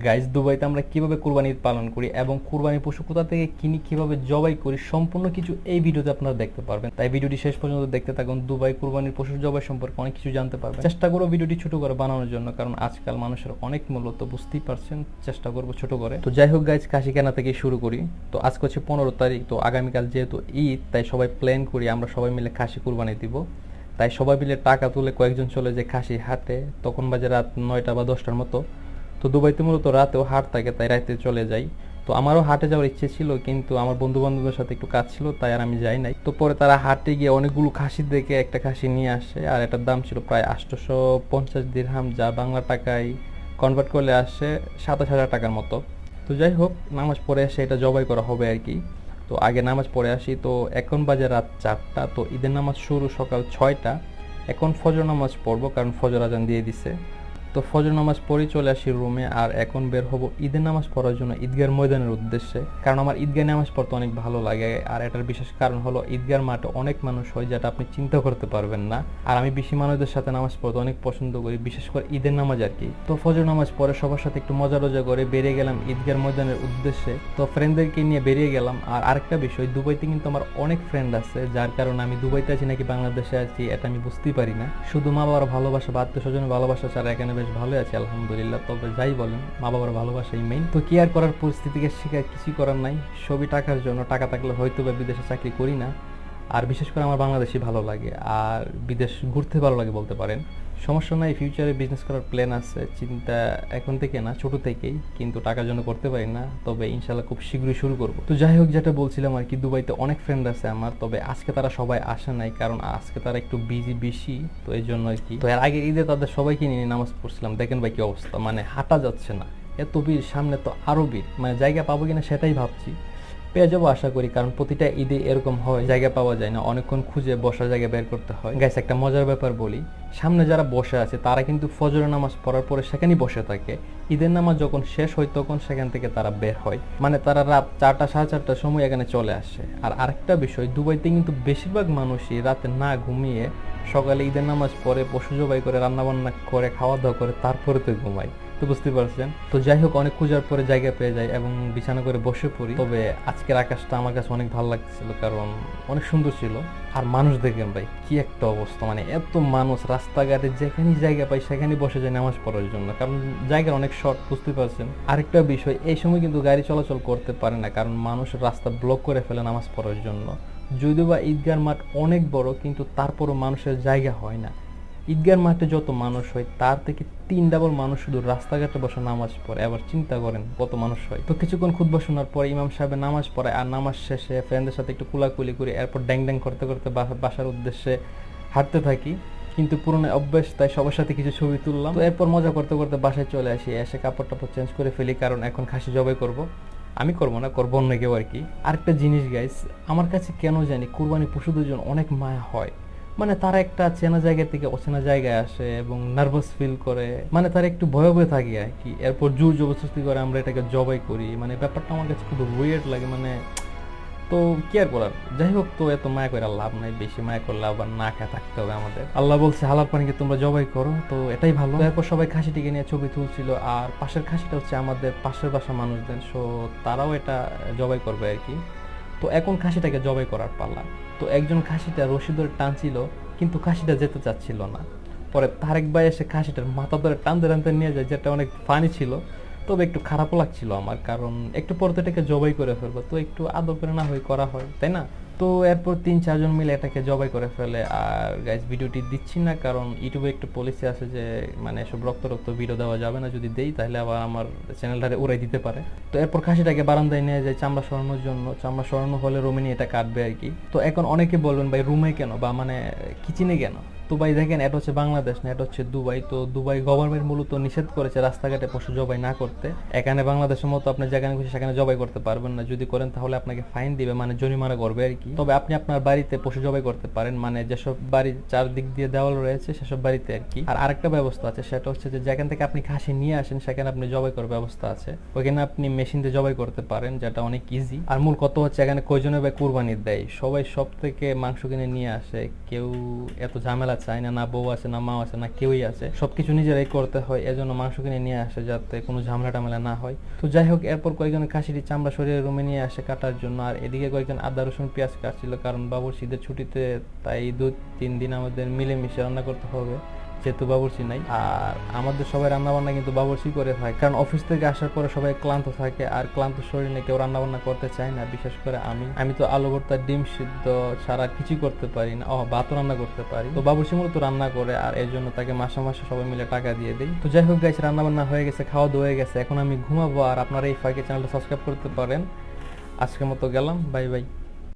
Guys, দুবাইতে আমরা কিভাবে কুরবানি ঈদ পালন করি এবং কুরবানি পশু কোথা থেকে কিনি, কিভাবে জবাই করি, সম্পূর্ণ কিছু এই ভিডিওতে আপনারা দেখতে পারবেন। তাই ভিডিওটি শেষ পর্যন্ত দেখতে থাকুন। দুবাই কুরবানির পশুর জবাই সম্পর্কে অনেক কিছু জানতে পারবেন। চেষ্টা করবো ভিডিওটি ছোট করে বানানোর জন্য, কারণ আজকাল মানুষের অনেক মূল্য, তো বুঝতেই পারছেন, চেষ্টা করবো ছোট করে। তো যাই হোক গাইস, খাসি কেনা থেকে শুরু করি। তো আজকে হচ্ছে 15 তারিখ, তো আগামীকাল যেহেতু ঈদ, তাই সবাই প্ল্যান করি আমরা সবাই মিলে খাসি কুরবানি দিব। তাই সবাই মিলে টাকা তুলে কয়েকজন চলে যায় খাসি হাটে। তখন বাজে রাত 9টা বা 10টার মতো। তো দুবাইতে মূলত রাতেও হাট থাকে, তাই রাতে চলে যাই। তো আমারও হাটে যাওয়ার ইচ্ছে ছিল, কিন্তু আমার বন্ধু বান্ধবের সাথে একটু কাজ ছিল, তাই আর আমি যাই নাই। তো পরে তারা হাটে গিয়ে অনেকগুলো খাসি দেখে একটা খাসি নিয়ে আসে, আর এটার দাম ছিল প্রায় 850 দিরহাম, যা বাংলা টাকায় কনভার্ট করলে আসে 27,000 টাকার মতো। তো যাই হোক, নামাজ পড়ে এসে এটা জবাই করা হবে আর কি। তো আগে নামাজ পড়ে আসি। তো এখন বাজে রাত 4টা, তো ঈদের নামাজ শুরু সকাল 6টা। এখন ফজর নামাজ পড়বো, কারণ ফজর আজান দিয়ে দিছে। তো ফজর নামাজ পড়ে চলে আসি রুমে, আর এখন বের হব ঈদের নামাজ পড়ার জন্য ঈদগার ময়দানের উদ্দেশ্যে, কারণ আমার ঈদগাহ নামাজ পড়তে অনেক ভালো লাগে। আর এটার বিশেষ কারণ হলো ঈদগার মাঠে অনেক মানুষ হয়, যেটা আপনি চিন্তা করতে পারবেন না। আর আমি বেশি মানুষদের সাথে নামাজ পড়তে অনেক পছন্দ করি, বিশেষ করে ঈদের নামাজ আর কি। তো ফজর নামাজ পরে সবার সাথে একটু মজা রোজা করে বেরিয়ে গেলাম ঈদগার ময়দানের উদ্দেশ্যে। তো ফ্রেন্ডদেরকে নিয়ে বেরিয়ে গেলাম। আর আরেকটা বিষয়, দুবাইতে কিন্তু আমার অনেক ফ্রেন্ড আছে, যার কারণে আমি দুবাইতে আছি নাকি বাংলাদেশে আছি এটা আমি বুঝতেই পারি না। শুধু মা বাবার ভালোবাসা বা আত্মীয় স্বজনের ভালোবাসা ছাড়া এখানে বেশ ভালো আছি আলহামদুলিল্লাহ। তবে যাই বলেন, মা বাবার ভালোবাসাই মেইন। তো কি আর করার, পরিস্থিতিকে শিকার কিছুই করার নাই। সবই টাকার জন্য। টাকা থাকলে হয়তো বা বিদেশে চাকরি করি না। আর বিশেষ করে আমার বাংলাদেশই ভালো লাগে, আর বিদেশ ঘুরতে ভালো লাগে বলতে পারেন। সমস্যা নাই, ফিউচারে বিজনেস করার প্ল্যান আছে, চিন্তা এখন থেকে না, ছোট থেকেই, কিন্তু টাকার জন্য করতে পারি না। তবে ইনশাল্লাহ খুব শীঘ্রই শুরু করব। তো যাই হোক, যেটা বলছিলাম আর কি, দুবাইতে অনেক ফ্রেন্ড আছে আমার, তবে আজকে তারা সবাই আসে নাই, কারণ আজকে তারা একটু বিজি বেশি, তো এই জন্য আর কি। তো এর আগে ঈদে তাদের সবাইকে নিয়ে নামাজ পড়ছিলাম, দেখেন ভাই কি অবস্থা, মানে হাঁটা যাচ্ছে না, এত ভিড়, সামনে তো আরো ভিড়, মানে জায়গা পাবো কিনা সেটাই ভাবছি। পেয়ে যাবো আশা করি, কারণ প্রতিটা ঈদে এরকম হয়, জায়গা পাওয়া যায় না, অনেকক্ষণ খুঁজে বসার জায়গা বের করতে হয়। গাইস, একটা মজার ব্যাপার বলি, সামনে যারা বসে আছে তারা কিন্তু ফজরের নামাজ পড়ার পরে সেখানেই বসে থাকে। ঈদের নামাজ যখন শেষ হয় তখন সেখান থেকে তারা বের হয়, মানে তারা রাত 4টা 4:30টার সময় এখানে চলে আসে। আর আরেকটা বিষয়, দুবাইতে কিন্তু বেশিরভাগ মানুষই রাতে না ঘুমিয়ে সকালে ঈদের নামাজ পড়ে, পশু জবাই করে, রান্না বান্না করে, খাওয়া দাওয়া করে, তারপরে তো ঘুমায়। তো বুঝতে পারছেন। তো যাই হোক, অনেক খোঁজার পরে জায়গা পেয়ে যায় এবং বিছানা করে বসে পড়ি। তবে আজকের আকাশটা আমার কাছে অনেক ভালো লাগছিল, কারণ অনেক সুন্দর ছিল। আর মানুষ দেখেন ভাই কি একটা অবস্থা, মানে এত মানুষ, রাস্তাঘাটে যেখানেই জায়গা পাই সেখানেই বসে যায় নামাজ পড়ার জন্য, কারণ জায়গা অনেক শর্ট, বুঝতে পারছেন। আরেকটা বিষয়, এই সময় কিন্তু গাড়ি চলাচল করতে পারে না, কারণ মানুষ রাস্তা ব্লক করে ফেলে নামাজ পড়ার জন্য। যদিও বা ঈদগার মাঠ অনেক বড়, কিন্তু তারপরও মানুষের জায়গা হয় না। ঈদগার মাঠে যত মানুষ হয় তার থেকে 3 ডাবল মানুষ শুধু রাস্তাঘাটে বসে নামাজ পড়ে, আবার চিন্তা করেন কত মানুষ হয়। তো কিছুক্ষণ খুতবা শোনার পর ইমাম সাহেব নামাজ পড়ায়, আর নামাজ শেষে ফ্রেন্ডদের সাথে একটু কুলাকুলি করে এরপর ড্যাং ড্যাং করতে করতে বাসার উদ্দেশ্যে হাঁটতে থাকি। কিন্তু পুরনো অভ্যেস, তাই সবার সাথে কিছু ছবি তুললাম। তো এরপর মজা করতে করতে বাসায় চলে আসি, এসে কাপড় টাপড় চেঞ্জ করে ফেলি, কারণ এখন খাসি জবাই করব। আমি করবো না, করবো অন্য কেউ আর কি। আরেকটা জিনিস গাইস, আমার কাছে কেন জানি কুরবানি পশুদের জন্য অনেক মায়া হয়। মানে তারা একটা চেনা জায়গা থেকে অচেনা জায়গায় আসে এবং নার্ভাস ফিল করে, মানে তারা একটু ভয়ে ভয়ে থাকে আর কি। এরপর জোর জবরদস্তি করে আমরা এটাকে জবাই করি, মানে ব্যাপারটা আমার কাছে খুব উইয়ার্ড লাগে, মানে। তো কি আর করার, যাই হোক, তো এত মায়া করে লাভ নাই, বেশি মায়া করলে আবার না খেয়ে থাকতে হবে আমাদের। আল্লাহ বলছে হালাল পানিকে তোমরা জবাই করো, তো এটাই ভালো। এরপর সবাই খাসিটিকে নিয়ে ছবি তুলছিল, আর পাশের খাসিটা হচ্ছে আমাদের পাশের বাসা মানুষদের, সো তারাও এটা জবাই করবে আর কি। তো এখন খাসিটাকে জবাই করার পালা। তো একজন খাসিটা রশি ধরে টানছিল, কিন্তু খাসিটা যেতে চাচ্ছিল না। পরে তারেক ভাই এসে খাসিটার মাথা ধরে টানতে টানতে নিয়ে যায়, যেটা অনেক ফানি ছিল। তবে একটু খারাপও লাগছিল আমার, কারণ একটু পরে তো এটাকে জবাই করে ফেলবো, তো একটু আদর করে না হয় করা হয়, তাই না? তো এরপর 3-4 জন মিলে এটাকে জবাই করে ফেলে। আর গাইস, ভিডিওটি দিচ্ছি না, কারণ ইউটিউবে একটু পলিসি আছে যে মানে সব রক্ত রক্ত ভিডিও দেওয়া যাবে না, যদি দেই তাহলে আবার আমার চ্যানেলটারে উড়াই দিতে পারে। তো এরপর খাসিটাকে বারান্দায় নিয়ে যায় চামড়া সরানোর জন্য, চামড়া সরানো হলে রুমে নিয়ে এটা কাটবে আর কি। তো এখন অনেকে বলবেন ভাই রুমে কেন, বা মানে কিচেনে কেন? তো ভাই দেখেন, এটা হচ্ছে বাংলাদেশ না, এটা হচ্ছে দুবাই। তো দুবাই গভর্নমেন্ট মূলত নিষেধ করেছে রাস্তাঘাটে পশু জবাই না করতে। এখানে বাংলাদেশের মতো আপনি যেখানে খুশি সেখানে জবাই করতে পারবেন না, যদি করেন তাহলে আপনাকে ফাইন দিবে, মানে জরিমানা করবে আর কি। তবে আপনি আপনার বাড়িতে পশু জবাই করতে পারেন, মানে যেসব বাড়ির চারদিক দিয়ে দেওয়াল রয়েছে সেসব বাড়িতে আর কি। আর আরেকটা ব্যবস্থা আছে, সেটা হচ্ছে যে যেখান থেকে আপনি খাসি নিয়ে আসেন সেখানে আপনি জবাই করার ব্যবস্থা আছে, ওইখানে আপনি মেশিন দিয়ে জবাই করতে পারেন, যেটা অনেক ইজি। আর মূল কত হচ্ছে, এখানে কয়জনে ভাই কুরবানি দেয়, সবাই সব থেকে মাংস কিনে নিয়ে আসে, কেউ এত ঝামেলা চায় না, না বউ আছে, না মা আছে, না কেউই আছে, সবকিছু নিজেরাই করতে হয়। এজন্য মাংস কিনে নিয়ে আসে যাতে কোনো ঝামেলা টামেলা না হয়। তো যাই হোক, এরপর কয়েকজন খাসির চামড়া সরিয়ে রুমে নিয়ে আসে কাটার জন্য, আর এদিকে কয়েকজন আদা রসুন পেঁয়াজ কাটছিল, কারণ বাবুর শীতের ছুটিতে, তাই 2-3 দিন আমাদের মিলেমিশে রান্না করতে হবে, যেহেতু বাবুর্চি নাই। আর আমাদের সবাই রান্না বান্না কিন্তু বাবুর্চি করে থাকে, কারণ অফিস থেকে আসার পরে সবাই ক্লান্ত থাকে, আর ক্লান্ত শরীরে কেউ রান্না বান্না করতে চায় না, বিশেষ করে আমি তো আলু ভর্তা ডিম সিদ্ধ ছাড়া কিছুই করতে পারি না, ভাতও রান্না করতে পারি। তো বাবুর্চি মূলত রান্না করে, আর এর জন্য তাকে মাসে মাসে সবাই মিলে টাকা দিয়ে দেই। তো যাই হোক গাইস, রান্না বান্না হয়ে গেছে, খাওয়া দাওয়া হয়ে গেছে, এখন আমি ঘুমাবো। আর আপনারা এই ফাঁকে চ্যানেলটা সাবস্ক্রাইব করতে পারেন। আজকের মতো গেলাম, বাই বাই।